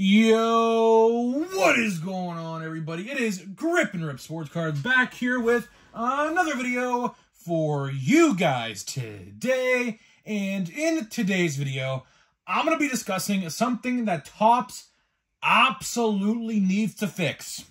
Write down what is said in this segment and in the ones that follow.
Yo, what is going on, everybody? It is Grip and Rip Sports Cards back here with another video for you guys today. And in today's video, I'm going to be discussing something that Topps absolutely needs to fix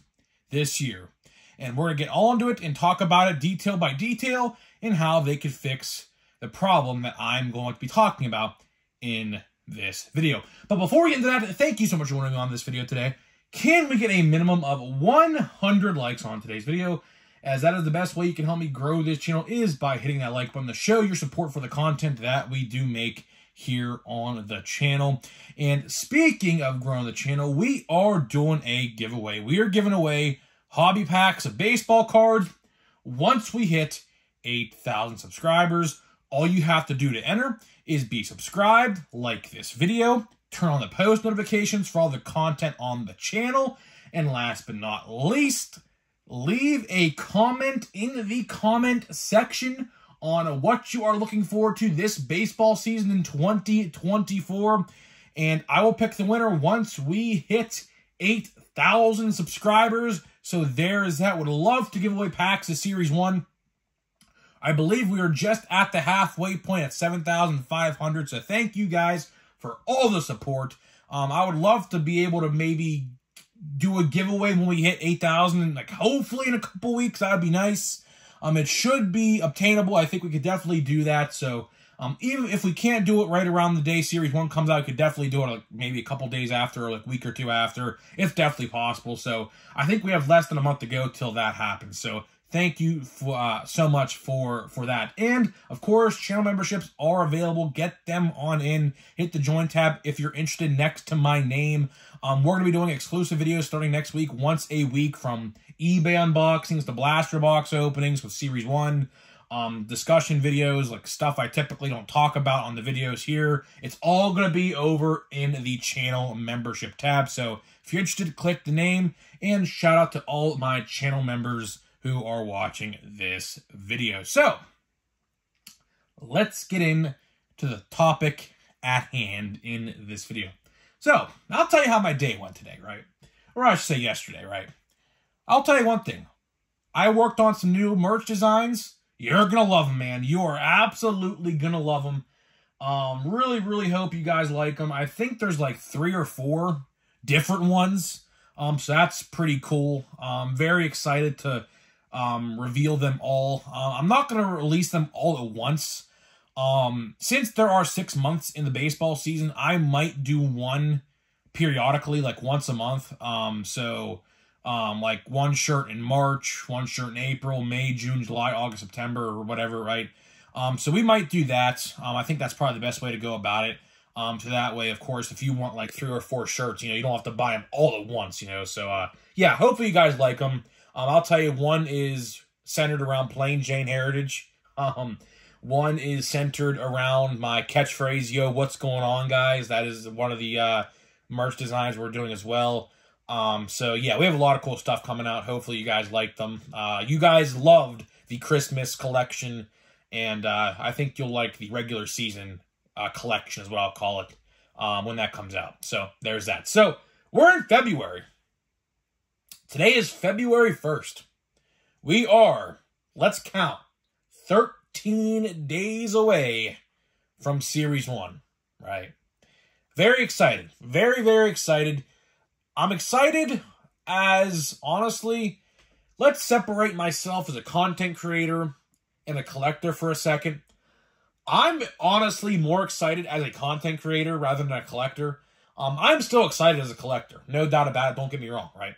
this year. And we're going to get all into it and talk about it detail by detail and how they could fix the problem that I'm going to be talking about in this video. But before we get into that, thank you so much for joining me on this video today. Can we get a minimum of 100 likes on today's video? As that is the best way you can help me grow this channel, is by hitting that like button to show your support for the content that we do make here on the channel. And speaking of growing the channel, we are doing a giveaway. We are giving away hobby packs of baseball cards once we hit 8,000 subscribers. All you have to do to enter is be subscribed, like this video, turn on the post notifications for all the content on the channel, and last but not least, leave a comment in the comment section on what you are looking forward to this baseball season in 2024, and I will pick the winner once we hit 8,000 subscribers. So there's that. Would love to give away packs of Series 1. I believe we are just at the halfway point at 7,500. So thank you guys for all the support. I would love to be able to maybe do a giveaway when we hit 8,000, like hopefully in a couple weeks. That would be nice. It should be obtainable. I think we could definitely do that. So even if we can't do it right around the day Series 1 comes out, we could definitely do it like maybe a couple days after, or like a week or two after. It's definitely possible. So I think we have less than a month to go till that happens. So thank you for, so much for that. And, of course, channel memberships are available. Get them on in. Hit the Join tab if you're interested next to my name. We're going to be doing exclusive videos starting next week, once a week, from eBay unboxings to blaster box openings with Series 1, discussion videos, like stuff I typically don't talk about on the videos here. It's all going to be over in the channel membership tab. So if you're interested, click the name. And shout out to all my channel members who are watching this video. So let's get into the topic at hand in this video. So I'll tell you how my day went today, right? Or I should say yesterday, right? I'll tell you one thing. I worked on some new merch designs. You're going to love them, man. You are absolutely going to love them. Really, really hope you guys like them. I think there's like 3 or 4 different ones. So that's pretty cool. Very excited to reveal them all. I'm not going to release them all at once. Since there are 6 months in the baseball season, I might do one periodically, like once a month. Like one shirt in March, one shirt in April, May, June, July, August, September, or whatever, right? So we might do that. I think that's probably the best way to go about it. So that way, of course, if you want like 3 or 4 shirts, you don't have to buy them all at once, So, yeah, hopefully you guys like them. I'll tell you, one is centered around Plain Jane Heritage. One is centered around my catchphrase, yo, what's going on, guys? That is one of the merch designs we're doing as well. So, yeah, we have a lot of cool stuff coming out. Hopefully you guys like them. You guys loved the Christmas collection, and I think you'll like the regular season collection is what I'll call it when that comes out. So, there's that. So, we're in February. Today is February 1st. We are, let's count, 13 days away from Series 1, right? Very excited. Very, very excited. I'm excited as, honestly, let's separate myself as a content creator and a collector for a second. I'm honestly more excited as a content creator rather than a collector. I'm still excited as a collector. No doubt about it. Don't get me wrong, right?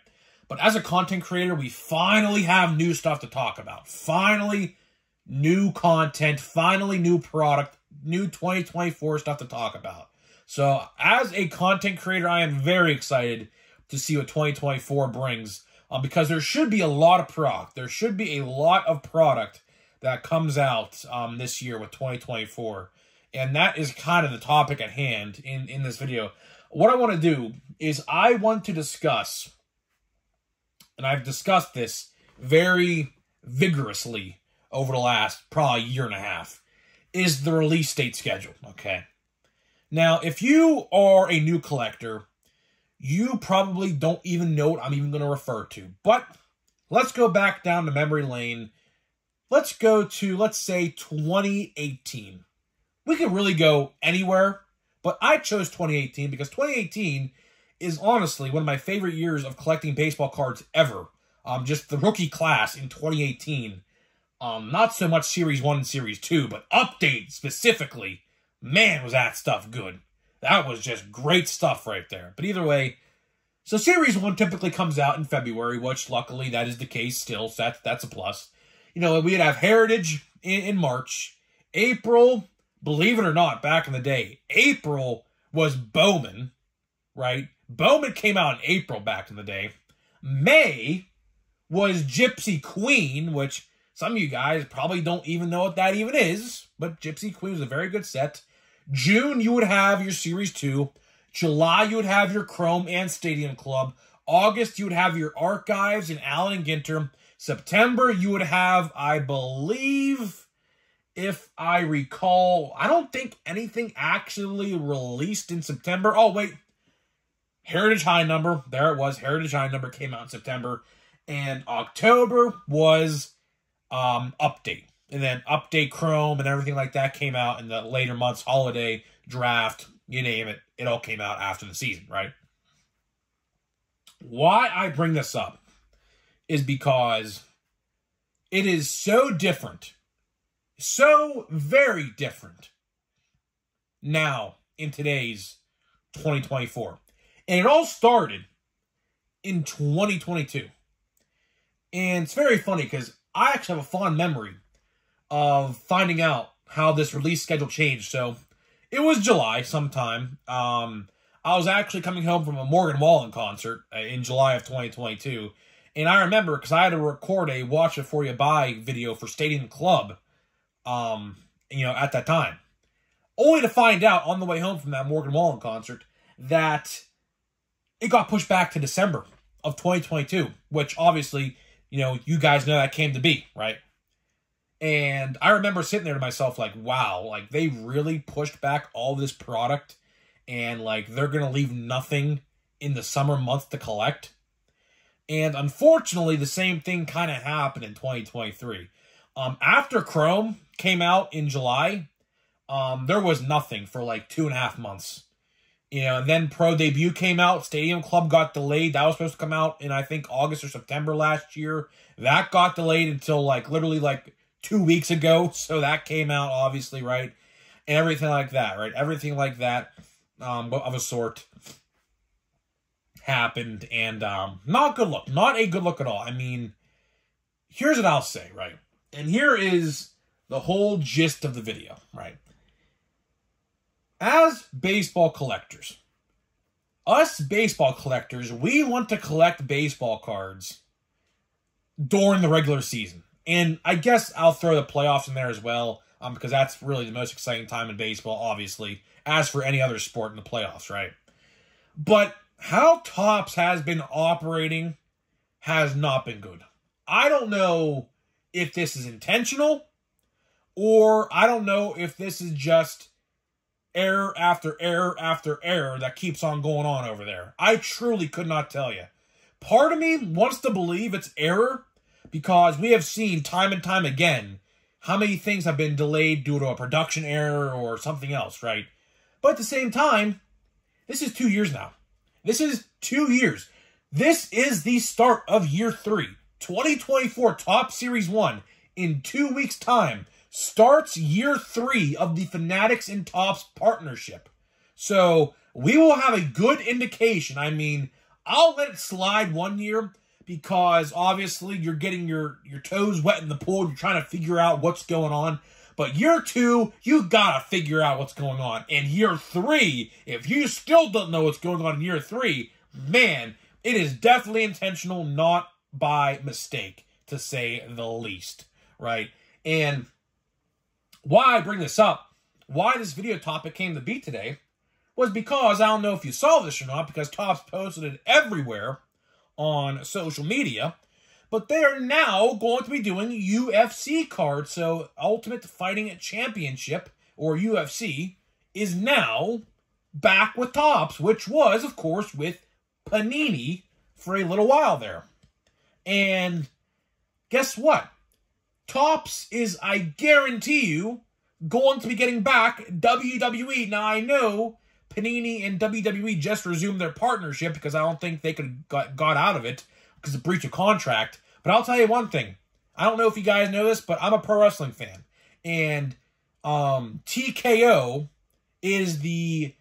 But as a content creator, we finally have new stuff to talk about. Finally, new content. Finally, new product. New 2024 stuff to talk about. So, as a content creator, I am very excited to see what 2024 brings. Because there should be a lot of product. There should be a lot of product that comes out this year with 2024. And that is kind of the topic at hand in this video. What I want to do is I want to discuss, and I've discussed this very vigorously over the last probably year and a half, is the release date schedule, okay? Now, if you are a new collector, you probably don't even know what I'm even going to refer to. But let's go back down to memory lane. Let's go to, let's say, 2018. We could really go anywhere, but I chose 2018 because 2018 is honestly one of my favorite years of collecting baseball cards ever. Just the rookie class in 2018. Not so much Series 1 and Series 2, but Update specifically. Man, was that stuff good. That was just great stuff right there. But either way, so Series 1 typically comes out in February, which luckily that is the case still, so that's a plus. You know, we'd have Heritage in March. April, believe it or not, back in the day, April was Bowman, right? Bowman came out in April back in the day. May was Gypsy Queen, which some of you guys probably don't even know what that even is, but Gypsy Queen was a very good set. June, you would have your Series 2. July, you would have your Chrome and Stadium Club. August, you would have your Archives and Allen and Ginter. September, you would have, I believe, if I recall, I don't think anything actually released in September. Oh, wait. Heritage High Number. There it was. Heritage High Number came out in September. And October was Update. And then Update Chrome and everything like that came out in the later months. Holiday, Draft, you name it. It all came out after the season, right? Why I bring this up is because it is so different. So very different now in today's 2024. And it all started in 2022. And it's very funny because I actually have a fond memory of finding out how this release schedule changed. So it was July sometime. I was actually coming home from a Morgan Wallen concert in July of 2022. And I remember because I had to record a Watch It For You Buy video for Stadium Club, at that time. Only to find out on the way home from that Morgan Wallen concert that it got pushed back to December of 2022, which obviously, you guys know that came to be, right? And I remember sitting there to myself like, wow, like they really pushed back all this product and like they're going to leave nothing in the summer months to collect. And unfortunately, the same thing kind of happened in 2023. After Chrome came out in July, there was nothing for like 2.5 months. And then Pro Debut came out. Stadium Club got delayed. That was supposed to come out in, I think, August or September last year. That got delayed until literally 2 weeks ago. So that came out, obviously, right? And everything like that, right? Everything like that of a sort happened. And not good look. Not a good look at all. I mean, here's what I'll say, right? And here is the whole gist of the video, right? As baseball collectors, we want to collect baseball cards during the regular season. And I guess I'll throw the playoffs in there as well, because that's really the most exciting time in baseball, obviously, as for any other sport in the playoffs, right? But how Topps has been operating has not been good. I don't know if this is intentional, or I don't know if this is just error after error after error that keeps on going on over there. I truly could not tell you. Part of me wants to believe it's error because we have seen time and time again how many things have been delayed due to a production error or something else, right? But at the same time, this is 2 years now. This is 2 years. This is the start of year 3. 2024 Topps Series 1 in 2 weeks' time starts year 3 of the Fanatics and Topps partnership. So we will have a good indication. I mean, I'll let it slide 1 year because obviously you're getting your toes wet in the pool. You're trying to figure out what's going on. But year 2, you gotta figure out what's going on. And year 3, if you still don't know what's going on in year 3, man, it is definitely intentional, not by mistake, to say the least, right? And why I bring this up, why this video topic came to be today, was because, I don't know if you saw this or not, because Topps posted it everywhere on social media, but they are now going to be doing UFC cards. So Ultimate Fighting Championship, or UFC, is now back with Topps, which was, of course, with Panini for a little while there. And guess what? Topps is, I guarantee you, going to be getting back WWE. Now, I know Panini and WWE just resumed their partnership because I don't think they could got out of it because of breach of contract. But I'll tell you one thing. I don't know if you guys know this, but I'm a pro wrestling fan. And TKO is the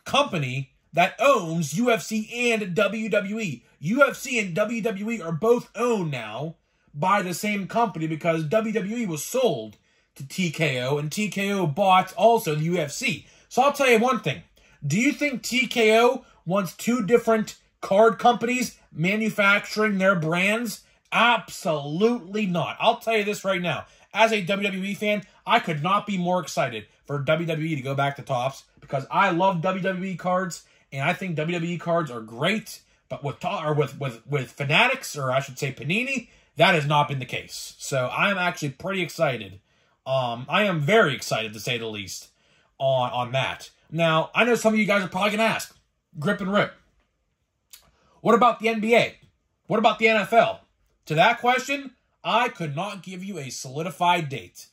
company that owns UFC and WWE. UFC and WWE are both owned now by the same company because WWE was sold to TKO, and TKO bought also the UFC. So I'll tell you one thing. Do you think TKO wants two different card companies manufacturing their brands? Absolutely not. I'll tell you this right now. As a WWE fan, I could not be more excited for WWE to go back to Topps because I love WWE cards, and I think WWE cards are great. But with Fanatics, or I should say Panini, that has not been the case. So I'm actually pretty excited. I am very excited, to say the least, on that. Now, I know some of you guys are probably going to ask, Grip and Rip, what about the NBA? What about the NFL? To that question, I could not give you a solidified date.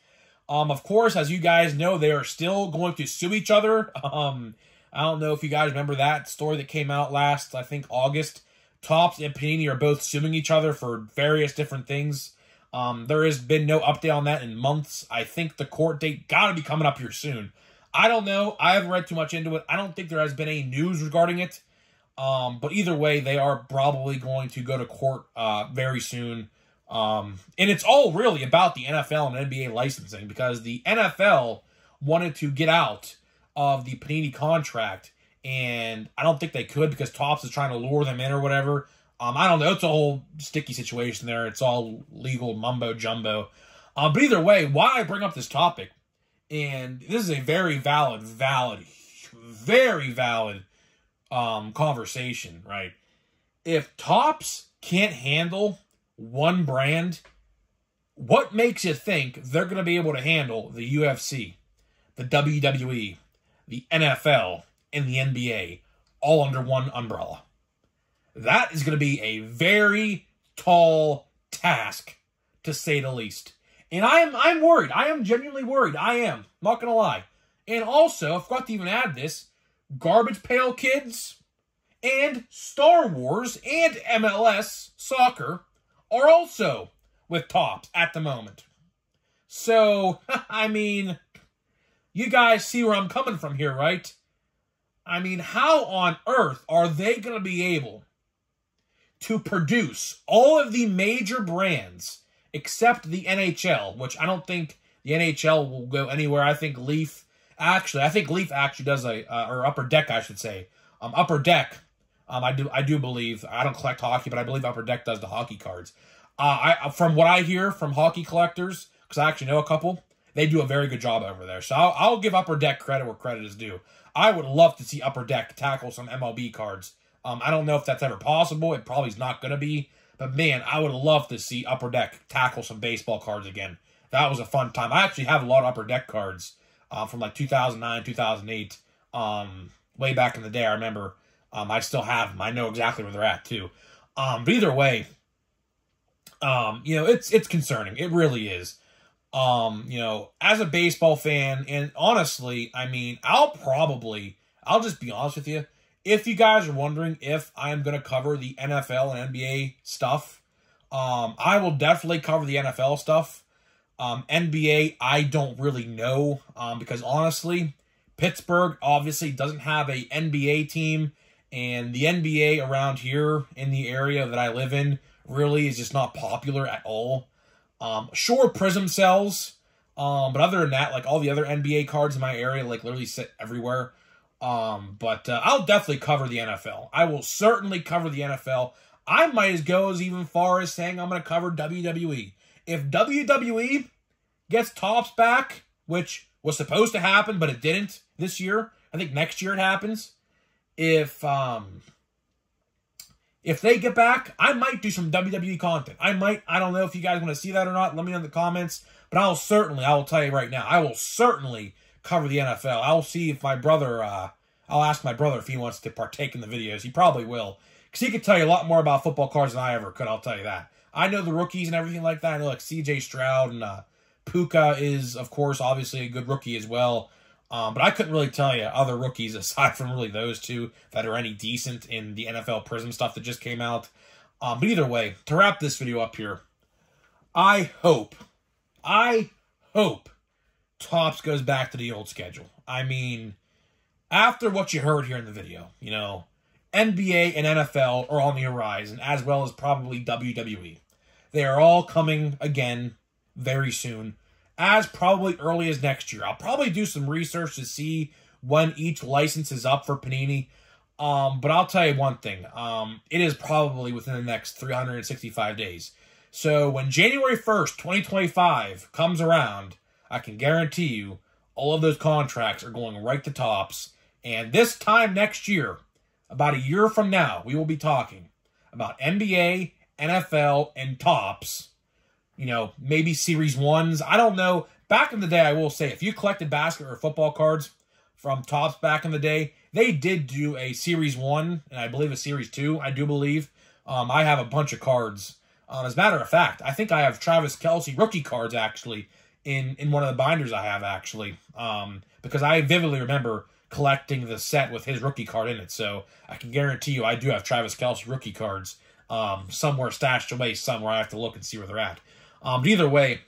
Of course, as you guys know, they are still going to sue each other. I don't know if you guys remember that story that came out last, I think, August. Topps and Panini are both suing each other for various different things. There has been no update on that in months. I think the court date got to be coming up here soon. I don't know. I haven't read too much into it. I don't think there has been any news regarding it. But either way, they are probably going to go to court very soon. And it's all really about the NFL and NBA licensing because the NFL wanted to get out of the Panini contract, and I don't think they could because Topps is trying to lure them in or whatever. I don't know. It's a whole sticky situation there. It's all legal mumbo-jumbo. But either way, why I bring up this topic, and this is a very valid conversation, right? If Topps can't handle one brand, what makes you think they're going to be able to handle the UFC, the WWE, the NFL, and the NBA all under one umbrella? That is going to be a very tall task, to say the least. And I'm worried. I am genuinely worried. I am. Not going to lie. And also, I forgot to even add this, Garbage Pail Kids and Star Wars and MLS Soccer are also with Topps at the moment. So, I mean, you guys see where I'm coming from here, right? I mean, how on earth are they going to be able to produce all of the major brands except the NHL, which I don't think the NHL will go anywhere. I think Leaf actually does or Upper Deck, I should say. Upper Deck, I do believe, I don't collect hockey, but I believe Upper Deck does the hockey cards. From what I hear from hockey collectors, because I actually know a couple, they do a very good job over there. So I'll give Upper Deck credit where credit is due. I would love to see Upper Deck tackle some MLB cards. I don't know if that's ever possible. It probably is not going to be. But, man, I would love to see Upper Deck tackle some baseball cards again. That was a fun time. I actually have a lot of Upper Deck cards from like 2009, 2008. Way back in the day, I remember. I still have them. I know exactly where they're at, too. But either way, you know, it's concerning. It really is. You know, as a baseball fan, and honestly, I mean, I'll just be honest with you. If you guys are wondering if I'm going to cover the NFL and NBA stuff, I will definitely cover the NFL stuff. NBA, I don't really know, because honestly, Pittsburgh obviously doesn't have a NBA team, and the NBA around here in the area that I live in really is just not popular at all. Sure, Prism sells, but other than that, like all the other NBA cards in my area, like literally sit everywhere. But I'll definitely cover the NFL. I will certainly cover the NFL. I might as go as even far as saying I'm going to cover WWE. If WWE gets Topps back, which was supposed to happen, but it didn't this year, I think next year it happens. If they get back, I might do some WWE content. I don't know if you guys want to see that or not. Let me know in the comments. But I will tell you right now, I will certainly cover the NFL. I will see if my brother, I'll ask my brother if he wants to partake in the videos. He probably will. Because he could tell you a lot more about football cards than I ever could, I'll tell you that. I know the rookies and everything like that. I know like C.J. Stroud and Puka is, of course, obviously a good rookie as well. But I couldn't really tell you other rookies aside from really those two that are any decent in the NFL Prism stuff that just came out. But either way, to wrap this video up here, I hope Topps goes back to the old schedule. I mean, after what you heard here in the video, you know, NBA and NFL are on the horizon, as well as probably WWE. They are all coming again very soon, as probably early as next year. I'll probably do some research to see when each license is up for Panini. But I'll tell you one thing. It is probably within the next 365 days. So when January 1st, 2025 comes around, I can guarantee you all of those contracts are going right to Topps. And this time next year, about a year from now, we will be talking about NBA, NFL, and Topps. You know, maybe Series 1s. I don't know. Back in the day, I will say, if you collected basketball or football cards from Topps back in the day, they did do a Series 1, and I believe a Series 2, I do believe. I have a bunch of cards. As a matter of fact, I think I have Travis Kelce rookie cards, actually, in one of the binders I have, actually. Because I vividly remember collecting the set with his rookie card in it. So I can guarantee you I do have Travis Kelce rookie cards somewhere stashed away somewhere. I have to look and see where they're at. But either way,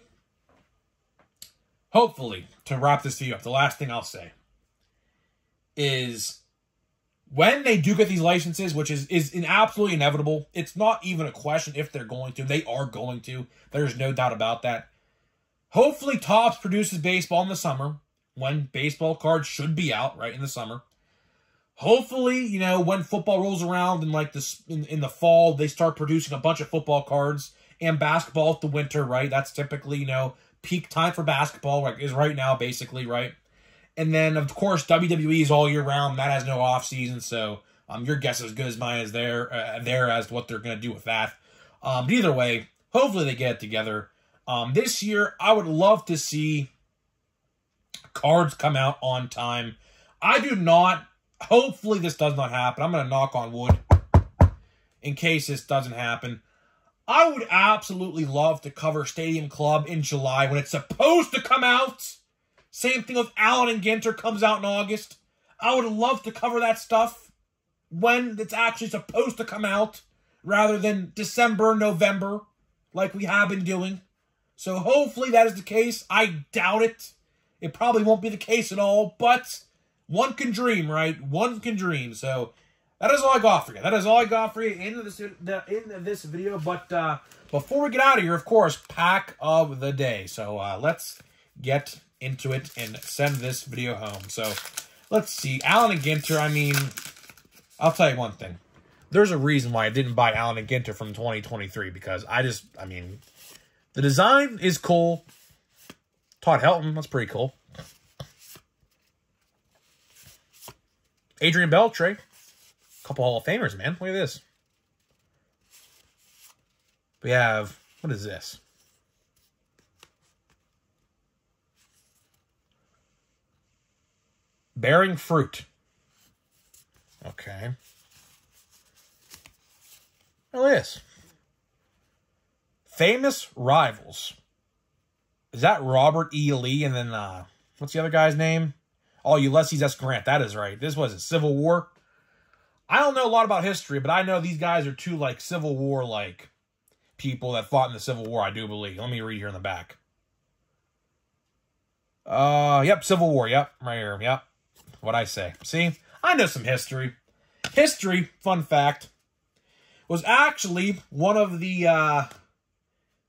hopefully, to wrap this video up, the last thing I'll say is when they do get these licenses, which is absolutely inevitable, it's not even a question if they're going to. They are going to. There's no doubt about that. Hopefully, Topps produces baseball in the summer, when baseball cards should be out, right, in the summer. Hopefully, you know, when football rolls around in like this in the fall, they start producing a bunch of football cards, and basketball at the winter, right? That's typically, you know, peak time for basketball, like is right now, basically, right? And then, of course, WWE is all year round. That has no off season, so your guess is as good as mine is there as to what they're going to do with that. But either way, hopefully they get it together. This year, I would love to see cards come out on time. I do not. Hopefully this does not happen. I'm going to knock on wood in case this doesn't happen. I would absolutely love to cover Stadium Club in July when it's supposed to come out. Same thing with Allen and Ginter comes out in August. I would love to cover that stuff when it's actually supposed to come out rather than December, November like we have been doing. So hopefully that is the case. I doubt it. It probably won't be the case at all, but one can dream, right? One can dream. So that is all I got for you. That is all I got for you in this video. But before we get out of here, of course, pack of the day. So let's get into it and send this video home. So let's see. Allen and Ginter, I mean, I'll tell you one thing. There's a reason why I didn't buy Allen and Ginter from 2023 because I mean, the design is cool. Todd Helton, that's pretty cool. Adrian Beltre. Couple Hall of Famers, man. Look at this. We have, what is this? Bearing Fruit. Okay. Look at this. Famous Rivals. Is that Robert E. Lee? And then, what's the other guy's name? Oh, Ulysses S. Grant. That is right. This was a Civil War. I don't know a lot about history, but I know these guys are two, like, Civil War, like, people that fought in the Civil War, I do believe. Let me read here in the back. Yep, Civil War. Yep, right here. Yep. What'd I say? See? I know some history. History, fun fact, was actually one of the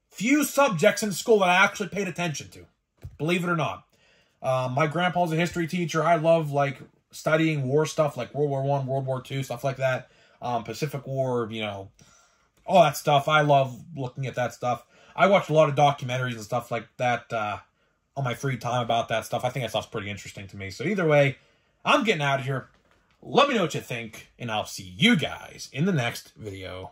few subjects in school that I actually paid attention to. Believe it or not. My grandpa's a history teacher. I love, like, studying war stuff, like World War I, World War II, stuff like that. Pacific War, you know, all that stuff. I love looking at that stuff. I watch a lot of documentaries and stuff like that on my free time about that stuff. I think that stuff's pretty interesting to me. So either way, I'm getting out of here. Let me know what you think, and I'll see you guys in the next video.